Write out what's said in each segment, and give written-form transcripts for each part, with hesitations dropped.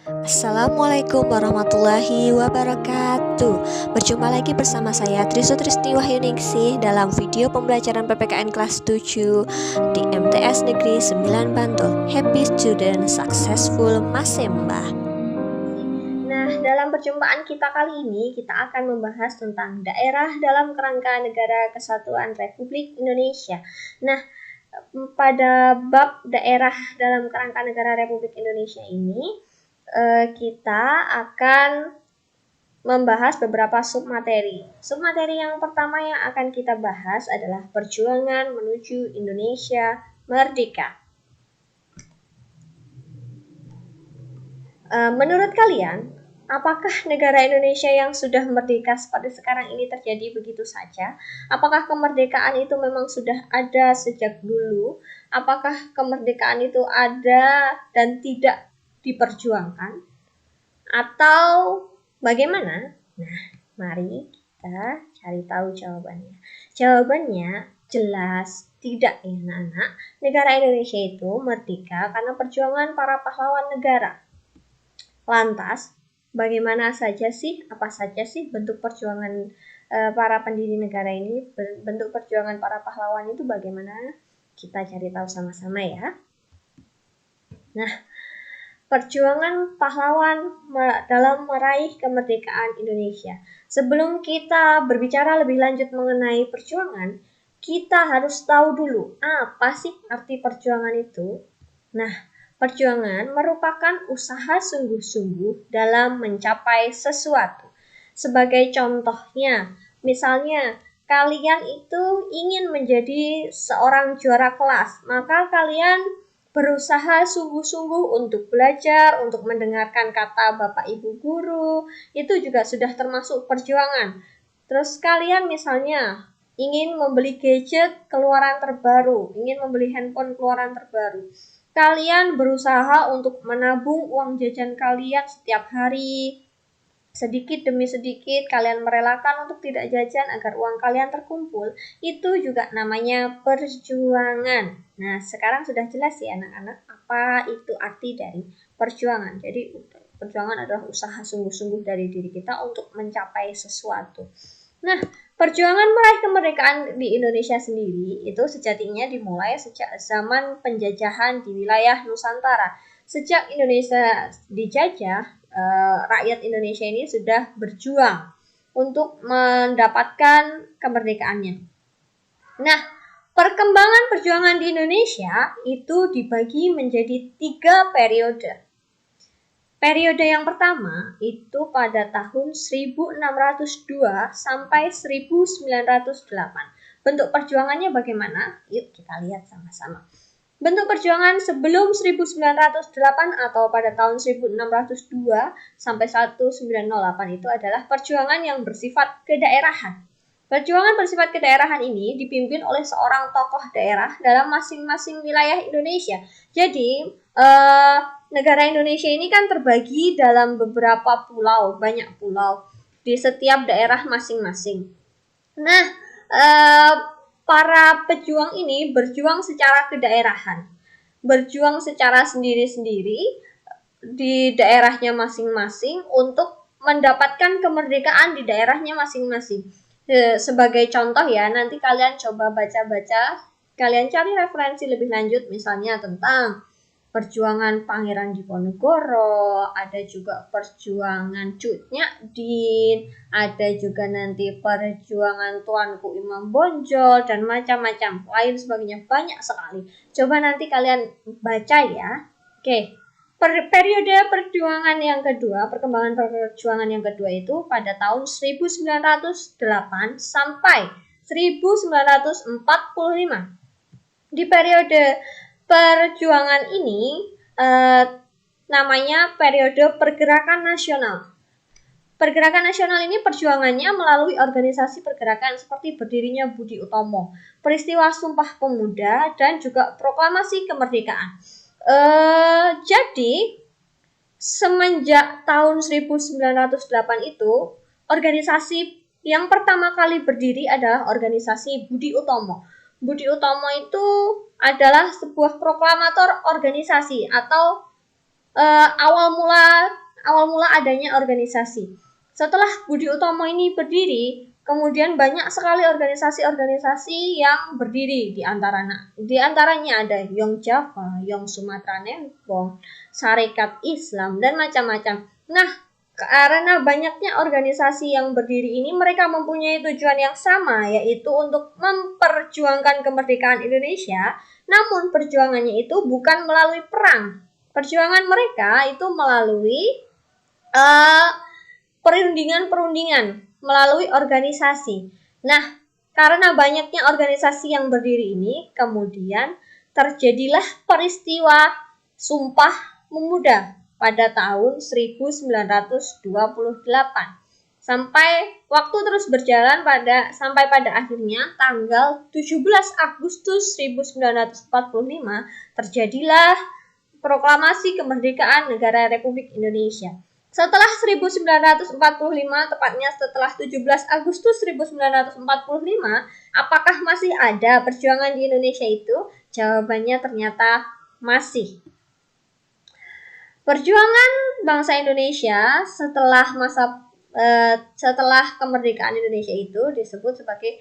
Assalamualaikum warahmatullahi wabarakatuh. Berjumpa lagi bersama saya Trisutrisni Wahyuningsih dalam video pembelajaran PPKN kelas 7 di MTS Negeri 9 Bantul. Happy Student Successful Masemba. Nah, dalam perjumpaan kita kali ini kita akan membahas tentang daerah dalam kerangka Negara Kesatuan Republik Indonesia. Nah, pada bab daerah dalam kerangka Negara Republik Indonesia ini kita akan membahas beberapa submateri. Submateri yang pertama yang akan kita bahas adalah perjuangan menuju Indonesia merdeka. Menurut kalian, apakah negara Indonesia yang sudah merdeka seperti sekarang ini terjadi begitu saja? Apakah kemerdekaan itu memang sudah ada sejak dulu? Apakah kemerdekaan itu ada dan tidak diperjuangkan? Atau bagaimana? Nah, mari kita cari tahu jawabannya. Jawabannya jelas tidak ya anak-anak. Negara Indonesia itu merdeka karena perjuangan para pahlawan negara. Lantas, bagaimana saja sih, apa saja sih bentuk perjuangan para pendiri negara ini? Bentuk perjuangan para pahlawan itu bagaimana? Kita cari tahu sama-sama ya. Nah, perjuangan pahlawan dalam meraih kemerdekaan Indonesia. Sebelum kita berbicara lebih lanjut mengenai perjuangan, kita harus tahu dulu apa sih arti perjuangan itu. Nah, perjuangan merupakan usaha sungguh-sungguh dalam mencapai sesuatu. Sebagai contohnya, misalnya kalian itu ingin menjadi seorang juara kelas, maka kalian berusaha sungguh-sungguh untuk belajar, untuk mendengarkan kata Bapak Ibu guru, itu juga sudah termasuk perjuangan. Terus kalian misalnya ingin membeli gadget keluaran terbaru, ingin membeli handphone keluaran terbaru. Kalian berusaha untuk menabung uang jajan kalian setiap hari, sedikit demi sedikit kalian merelakan untuk tidak jajan agar uang kalian terkumpul, itu juga namanya perjuangan. Nah, sekarang sudah jelas ya anak-anak apa itu arti dari perjuangan. Jadi perjuangan adalah usaha sungguh-sungguh dari diri kita untuk mencapai sesuatu. Nah, perjuangan meraih kemerdekaan di Indonesia sendiri itu sejatinya dimulai sejak zaman penjajahan di wilayah Nusantara. Sejak Indonesia dijajah, rakyat Indonesia ini sudah berjuang untuk mendapatkan kemerdekaannya. Nah, perkembangan perjuangan di Indonesia itu dibagi menjadi 3 periode. Periode yang pertama itu pada tahun 1602 sampai 1908. Bentuk perjuangannya bagaimana? Yuk kita lihat sama-sama. Bentuk perjuangan sebelum 1908 atau pada tahun 1602 sampai 1908 itu adalah perjuangan yang bersifat kedaerahan. Perjuangan bersifat kedaerahan ini dipimpin oleh seorang tokoh daerah dalam masing-masing wilayah Indonesia. Jadi, negara Indonesia ini kan terbagi dalam beberapa pulau, banyak pulau di setiap daerah masing-masing. Nah, para pejuang ini berjuang secara kedaerahan, berjuang secara sendiri-sendiri di daerahnya masing-masing untuk mendapatkan kemerdekaan di daerahnya masing-masing. Sebagai contoh ya, nanti kalian coba baca-baca, kalian cari referensi lebih lanjut misalnya tentang perjuangan Pangeran Diponegoro, ada juga perjuangan Cut Nyadin, ada juga nanti perjuangan Tuanku Imam Bonjol, dan macam-macam lain sebagainya, banyak sekali. Coba nanti kalian baca ya. Oke, periode perjuangan yang kedua, perkembangan perjuangan yang kedua itu pada tahun 1908 sampai 1945. Di periode perjuangan ini namanya periode pergerakan nasional. Pergerakan nasional ini perjuangannya melalui organisasi pergerakan seperti berdirinya Budi Utomo, peristiwa Sumpah Pemuda, dan juga proklamasi kemerdekaan. Jadi semenjak tahun 1908 itu organisasi yang pertama kali berdiri adalah organisasi Budi Utomo. Budi Utomo itu adalah sebuah proklamator organisasi atau awal mula adanya organisasi. Setelah Budi Utomo ini berdiri, kemudian banyak sekali organisasi-organisasi yang berdiri, di antaranya ada Yong Java, Yong Sumatera Nempong, Sarekat Islam, dan macam-macam. Nah, karena banyaknya organisasi yang berdiri ini, mereka mempunyai tujuan yang sama, yaitu untuk memperjuangkan kemerdekaan Indonesia. Namun perjuangannya itu bukan melalui perang. Perjuangan mereka itu melalui perundingan-perundingan, melalui organisasi. Nah, karena banyaknya organisasi yang berdiri ini, kemudian terjadilah peristiwa Sumpah Pemuda pada tahun 1928. Sampai waktu terus berjalan sampai pada akhirnya tanggal 17 Agustus 1945 terjadilah proklamasi kemerdekaan negara Republik Indonesia. Setelah 1945, tepatnya setelah 17 Agustus 1945, apakah masih ada perjuangan di Indonesia itu? Jawabannya ternyata masih. Perjuangan bangsa Indonesia setelah kemerdekaan Indonesia itu disebut sebagai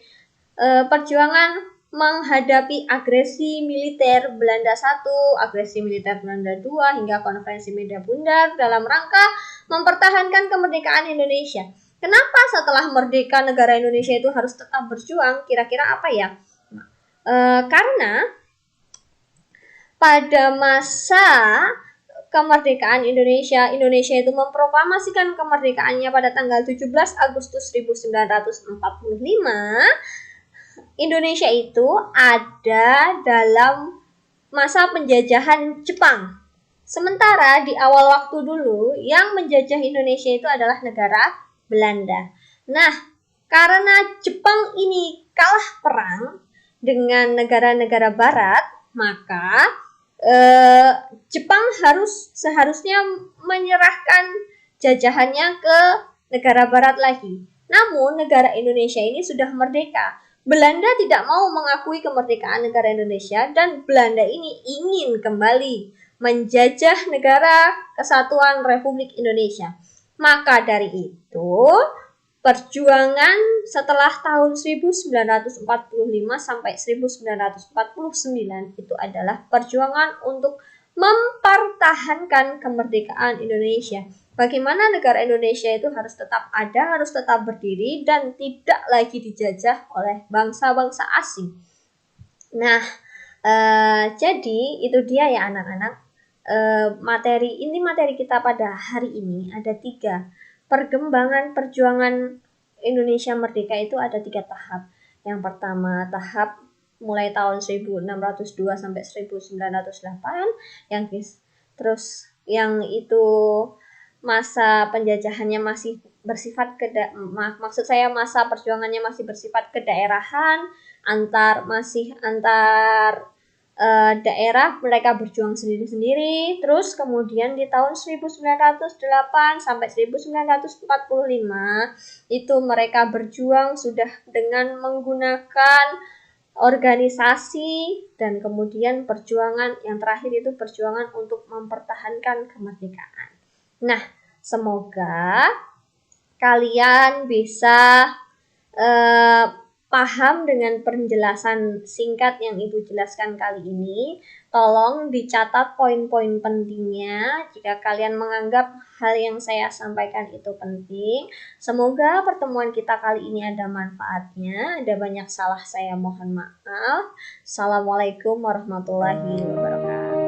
perjuangan menghadapi agresi militer Belanda I, agresi militer Belanda II, hingga konferensi Medan Bundar dalam rangka mempertahankan kemerdekaan Indonesia. Kenapa setelah merdeka negara Indonesia itu harus tetap berjuang? Kira-kira apa ya? Karena pada masa kemerdekaan Indonesia itu memproklamasikan kemerdekaannya pada tanggal 17 Agustus 1945, Indonesia itu ada dalam masa penjajahan Jepang. Sementara di awal waktu dulu yang menjajah Indonesia itu adalah negara Belanda. Nah, karena Jepang ini kalah perang dengan negara-negara barat, maka Jepang seharusnya menyerahkan jajahannya ke negara barat lagi. Namun negara Indonesia ini sudah merdeka. Belanda tidak mau mengakui kemerdekaan negara Indonesia dan Belanda ini ingin kembali menjajah negara Kesatuan Republik Indonesia. Maka dari itu, perjuangan setelah tahun 1945 sampai 1949 itu adalah perjuangan untuk mempertahankan kemerdekaan Indonesia. Bagaimana negara Indonesia itu harus tetap ada, harus tetap berdiri, dan tidak lagi dijajah oleh bangsa-bangsa asing. Nah, jadi itu dia ya anak-anak. Materi kita pada hari ini ada 3. Perkembangan perjuangan Indonesia merdeka itu ada 3 tahap. Yang pertama tahap mulai tahun 1602 sampai 1908, yang itu masa penjajahannya masih bersifat masa perjuangannya masih bersifat kedaerahan, antar daerah mereka berjuang sendiri-sendiri. Terus kemudian di tahun 1908 sampai 1945 itu mereka berjuang sudah dengan menggunakan organisasi, dan kemudian perjuangan yang terakhir itu perjuangan untuk mempertahankan kemerdekaan. Nah, semoga kalian bisa paham dengan penjelasan singkat yang Ibu jelaskan kali ini. Tolong dicatat poin-poin pentingnya jika kalian menganggap hal yang saya sampaikan itu penting. Semoga pertemuan kita kali ini ada manfaatnya. Ada banyak salah, saya mohon maaf. Assalamualaikum warahmatullahi wabarakatuh.